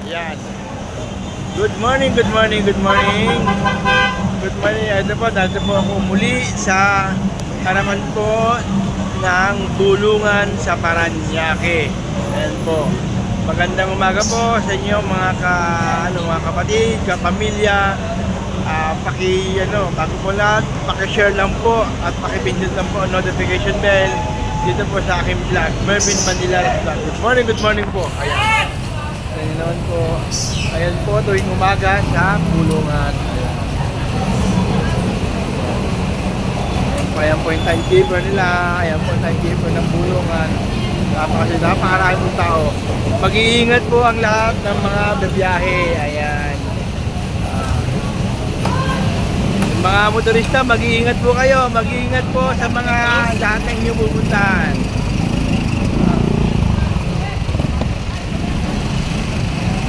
Ayan. Good morning, good morning, good morning. Good morning. Ito po, dito po ako muli sa harapan po ng bulungan sa Parañaque. Ayan po. Magandang umaga po sa inyo mga kapatid, kapamilya. Bago po lahat, paki-share lang po at paki-pindot lang po ang notification bell dito po sa aking vlog, Mervin Manila Vlog. Good morning po. Ayan. Ayan naman po. Ayan po, tuwing umaga sa bulungan. Ayan po yung timekeeper nila. Ayan po yung timekeeper ng bulungan. Napakaraming tao. Mag-iingat po ang lahat ng mga bibiyahe. Ayan. Mga motorista, mag-iingat po kayo. Mag-iingat po sa mga lahat ng inyong pupuntahan.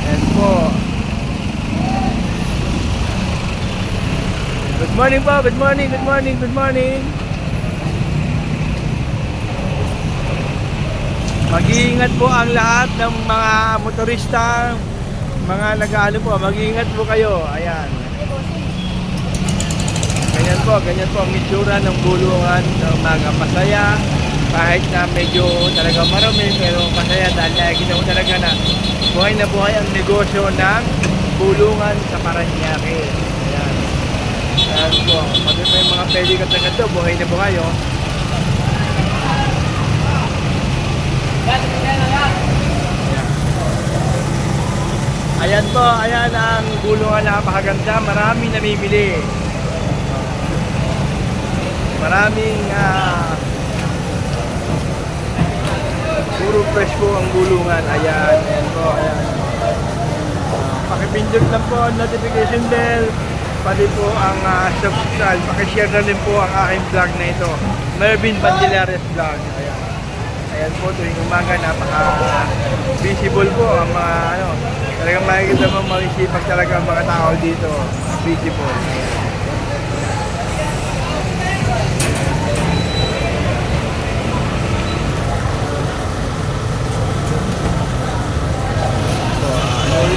Ayan po. Good morning po. Good morning, good morning, good morning. Mag-iingat po ang lahat ng mga motorista, mga nag-aano po. Mag-iingat po kayo. Ayan. Ganyan po ang itsura ng bulungan ng mga masaya. Kahit na medyo talaga marami, pero masaya dahil nakikita ko talaga na buhay ang negosyo ng bulungan sa Parañaque. Ayan. Ayan po. Pati pa yung mga pelikat na ganito, buhay na buhay oh. Ayan po, ayan ang bulungan na napakaganda. Maraming namimili. Maraming puro fresh po ang bulungan. Ayan, ayan po, ayan. Pakipindot lang po ang notification bell. Pati po ang subscribe. Pakishare na rin po ang aking vlog na ito, Mervin Bandilares Vlog. Ayan. Ayan po, tuwing umaga napaka-visible po ang mga talagang makikita mo magsipag talaga ang mga tao dito. Visible.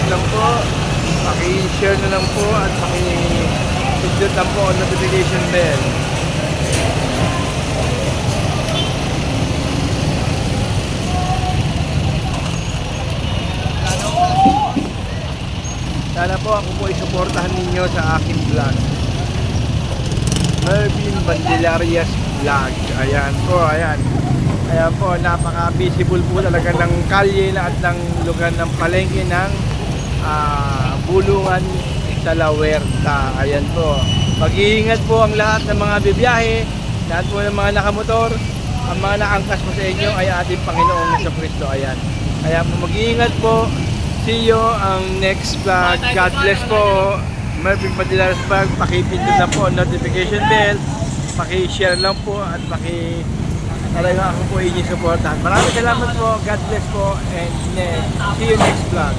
Lang po, paki-share na lang po at paki-pindot lang po ang notification bell. Sana po ako po isuportahan ninyo sa aking vlog, Mervin Bandilarias Vlog. Ayan po, ayan. Ayan po, napaka-visible po talaga ng kalye at ng lugar ng palengke ng bulungan sa La Huerta. Ayan po. Mag-iingat po ang lahat ng mga bibiyahe, lahat po ng mga nakamotor, ang mga naangkas po sa inyo ay ating Panginoong Jesucristo. Ayan. Kaya po mag-iingat po. See you ang next vlog. God bless po. Mervin Manila Vlog. Pakipindot na po ang notification bell. Paki-share lang po at talaga ako po inyong supportahan. Maraming salamat po. God bless po. And see you next vlog.